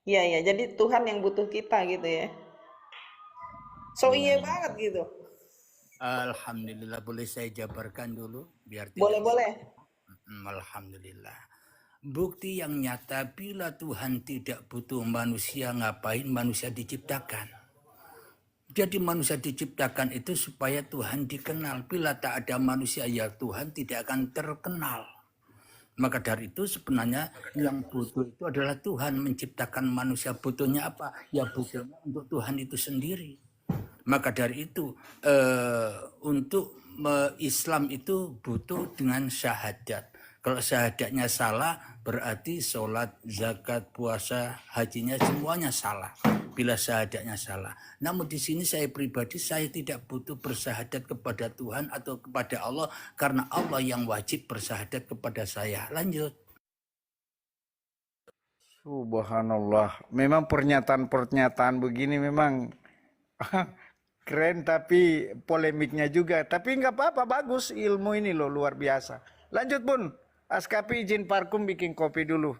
Iya, iya. Jadi Tuhan yang butuh kita gitu ya. So Iya, iya iya. banget gitu. Alhamdulillah, boleh saya jabarkan dulu biar tidak Boleh, boleh. salah. Alhamdulillah. Bukti yang nyata bila Tuhan tidak butuh manusia, ngapain manusia diciptakan? Jadi manusia diciptakan itu supaya Tuhan dikenal. Bila tak ada manusia, ya Tuhan tidak akan terkenal. Maka dari itu sebenarnya yang butuh itu adalah Tuhan menciptakan manusia. Butuhnya apa? Ya butuhnya untuk Tuhan itu sendiri. Maka dari itu untuk Islam itu butuh dengan syahadat. Kalau syahadatnya salah berarti sholat, zakat, puasa, hajinya semuanya salah. Bila syahadatnya salah. Namun di sini saya pribadi saya tidak butuh bersyahadat kepada Tuhan atau kepada Allah karena Allah yang wajib bersyahadat kepada saya. Lanjut. Subhanallah. Memang pernyataan-pernyataan begini memang keren tapi polemiknya juga. Tapi nggak apa-apa, bagus ilmu ini loh, luar biasa. Lanjut Bun. Askapi izin parkum bikin kopi dulu.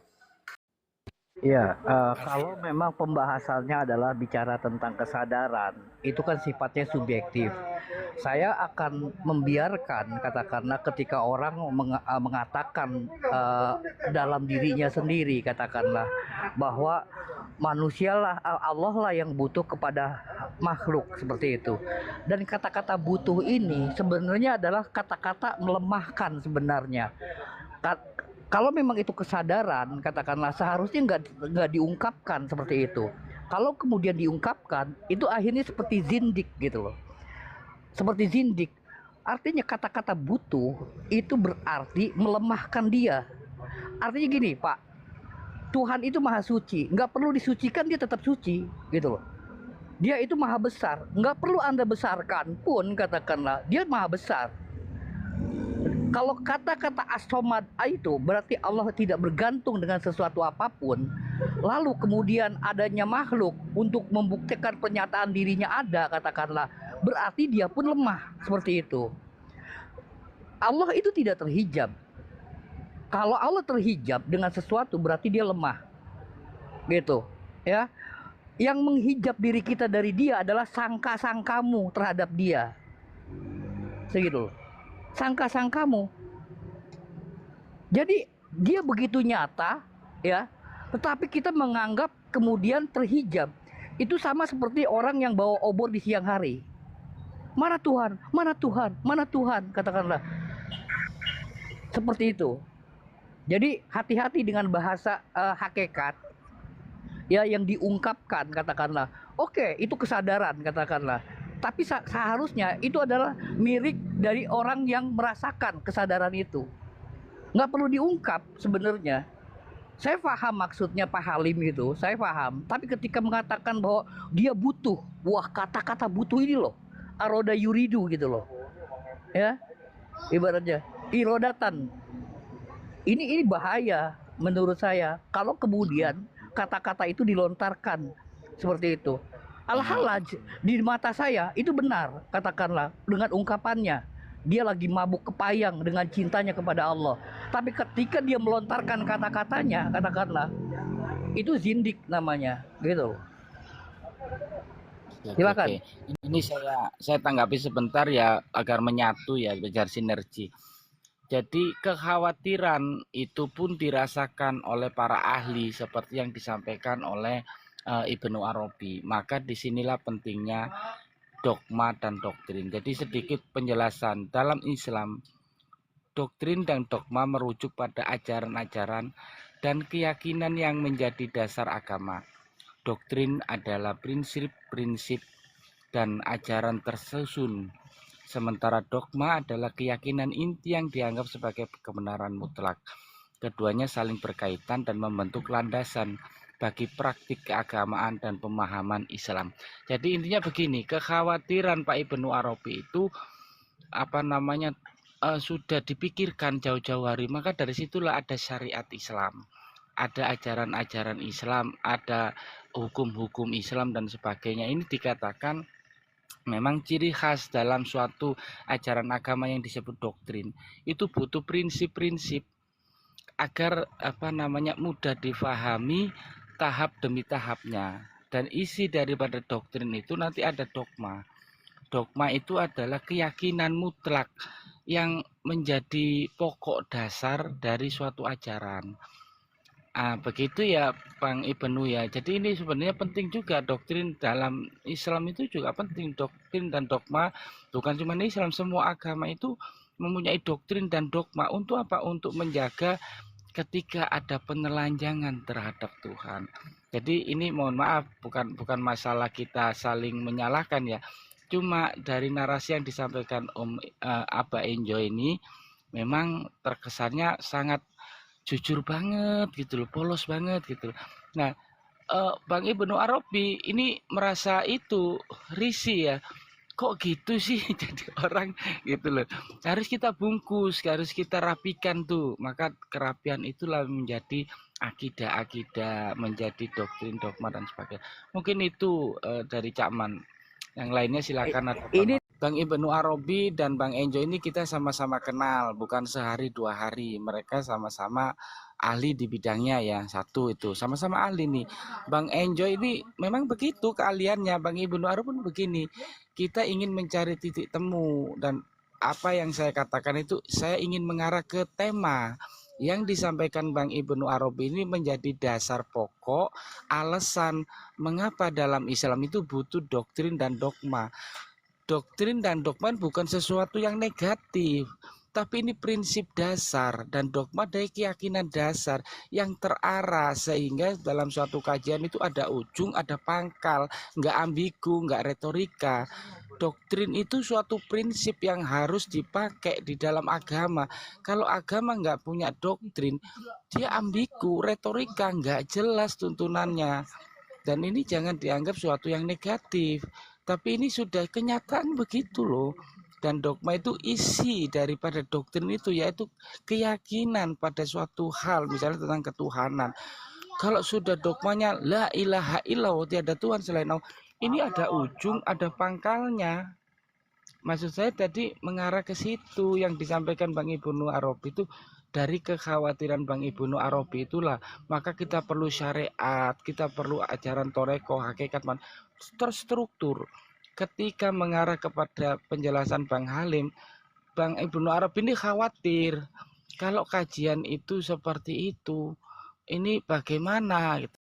Iya, kalau memang pembahasannya adalah bicara tentang kesadaran, itu kan sifatnya subjektif. Saya akan membiarkan, katakanlah, ketika orang mengatakan dalam dirinya sendiri, katakanlah, bahwa manusialah, Allah lah yang butuh kepada makhluk seperti itu. Dan kata-kata butuh ini sebenarnya adalah kata-kata melemahkan sebenarnya. Kalau memang itu kesadaran, katakanlah, seharusnya nggak diungkapkan seperti itu. Kalau kemudian diungkapkan, itu akhirnya seperti zindik gitu loh. Seperti zindik. Artinya kata-kata butuh itu berarti melemahkan dia. Artinya gini, Pak, Tuhan itu maha suci, nggak perlu disucikan dia tetap suci gitu loh. Dia itu maha besar, nggak perlu Anda besarkan pun, katakanlah, dia maha besar. Kalau kata-kata as-somad itu berarti Allah tidak bergantung dengan sesuatu apapun. Lalu kemudian adanya makhluk untuk membuktikan pernyataan dirinya ada, katakanlah, berarti dia pun lemah seperti itu. Allah itu tidak terhijab. Kalau Allah terhijab dengan sesuatu berarti dia lemah. Gitu, ya. Yang menghijab diri kita dari dia adalah sangka-sangkamu terhadap dia. Segitu. Sangka-sangkamu. Jadi dia begitu nyata, ya, tetapi kita menganggap kemudian terhijab. Itu sama seperti orang yang bawa obor di siang hari. Mana Tuhan, mana Tuhan, mana Tuhan, katakanlah. Seperti itu. Jadi hati-hati dengan bahasa hakikat, ya, yang diungkapkan, katakanlah. Oke, itu kesadaran, katakanlah. Tapi seharusnya itu adalah milik dari orang yang merasakan kesadaran itu. Nggak perlu diungkap sebenarnya. Saya paham maksudnya Pak Halim itu, saya paham. Tapi ketika mengatakan bahwa dia butuh, wah, kata-kata butuh ini loh, aroda yuridu gitu loh, ya, ibaratnya irodatan. Ini bahaya menurut saya. Kalau kemudian kata-kata itu dilontarkan seperti itu. Al-halaj di mata saya itu benar, katakanlah, dengan ungkapannya. Dia lagi mabuk kepayang dengan cintanya kepada Allah. Tapi ketika dia melontarkan kata-katanya, katakanlah, itu zindik namanya, gitu. Oke, Silakan. oke. Ini saya tanggapi sebentar ya agar menyatu ya, biar sinergi. Jadi kekhawatiran itu pun dirasakan oleh para ahli seperti yang disampaikan oleh Ibnu Arabi. Maka disinilah pentingnya dogma dan doktrin. Jadi sedikit penjelasan dalam Islam, doktrin dan dogma merujuk pada ajaran-ajaran dan keyakinan yang menjadi dasar agama. Doktrin adalah prinsip-prinsip dan ajaran tersusun, sementara dogma adalah keyakinan inti yang dianggap sebagai kebenaran mutlak. Keduanya saling berkaitan dan membentuk landasan bagi praktik keagamaan dan pemahaman Islam. Jadi intinya begini, kekhawatiran Pak Ibnu Arabi itu sudah dipikirkan jauh-jauh hari, maka dari situlah ada syariat Islam, ada ajaran-ajaran Islam, ada hukum-hukum Islam dan sebagainya. Ini dikatakan memang ciri khas dalam suatu ajaran agama yang disebut doktrin. Itu butuh prinsip-prinsip agar mudah difahami tahap demi tahapnya. Dan isi daripada doktrin itu nanti ada dogma. Dogma itu adalah keyakinan mutlak yang menjadi pokok dasar dari suatu ajaran. Begitu ya Bang Ibnu ya. Jadi ini sebenarnya penting juga, doktrin dalam Islam itu juga penting. Doktrin dan dogma bukan cuma Islam, semua agama itu mempunyai doktrin dan dogma. Untuk apa? Untuk menjaga ketika ada penelanjangan terhadap Tuhan. Jadi ini mohon maaf, bukan masalah kita saling menyalahkan ya. Cuma dari narasi yang disampaikan Abah Enjoy ini memang terkesannya sangat jujur banget gitu loh, polos banget gitu loh. Nah, Bang Ibnu Arabi ini merasa itu risih ya. Kok gitu sih jadi orang gitu loh. Harus kita bungkus, harus kita rapikan tuh. Maka kerapian itulah menjadi akidah-akidah, menjadi doktrin, dogma dan sebagainya. Mungkin itu dari Cak Man. Yang lainnya silakan ada Ini Bang Ibnu Arabi dan Bang Enjo ini kita sama-sama kenal, bukan sehari 2 hari. Mereka sama-sama ahli di bidangnya ya. Satu itu, sama-sama ahli nih. Bang Enjo ini memang begitu keahliannya. Bang Ibnu Arabi pun begini. Kita ingin mencari titik temu, dan apa yang saya katakan itu saya ingin mengarah ke tema yang disampaikan Bang Ibnu Arabi ini menjadi dasar pokok alasan mengapa dalam Islam itu butuh doktrin dan dogma. Doktrin dan dogma bukan sesuatu yang negatif, tapi ini prinsip dasar, dan dogma dari keyakinan dasar yang terarah sehingga dalam suatu kajian itu ada ujung, ada pangkal, nggak ambigu, nggak retorika. Doktrin itu suatu prinsip yang harus dipakai di dalam agama. Kalau agama nggak punya doktrin, dia ambigu, retorika, nggak jelas tuntunannya. Dan ini jangan dianggap suatu yang negatif. Tapi ini sudah kenyataan begitu loh. Dan dogma itu isi daripada doktrin itu, yaitu keyakinan pada suatu hal, misalnya tentang ketuhanan. Kalau sudah dogmanya la ilaha illallah, tiada Tuhan selain Allah, ini ada ujung, ada pangkalnya. Maksud saya tadi mengarah ke situ yang disampaikan Bang Ibnu Arabi itu. Dari kekhawatiran Bang Ibnu Arabi itulah maka kita perlu syariat, kita perlu ajaran toreko, hakikat terstruktur. Ketika mengarah kepada penjelasan Bang Halim, Bang Ibnu Arabi ini khawatir kalau kajian itu seperti itu, ini bagaimana gitu.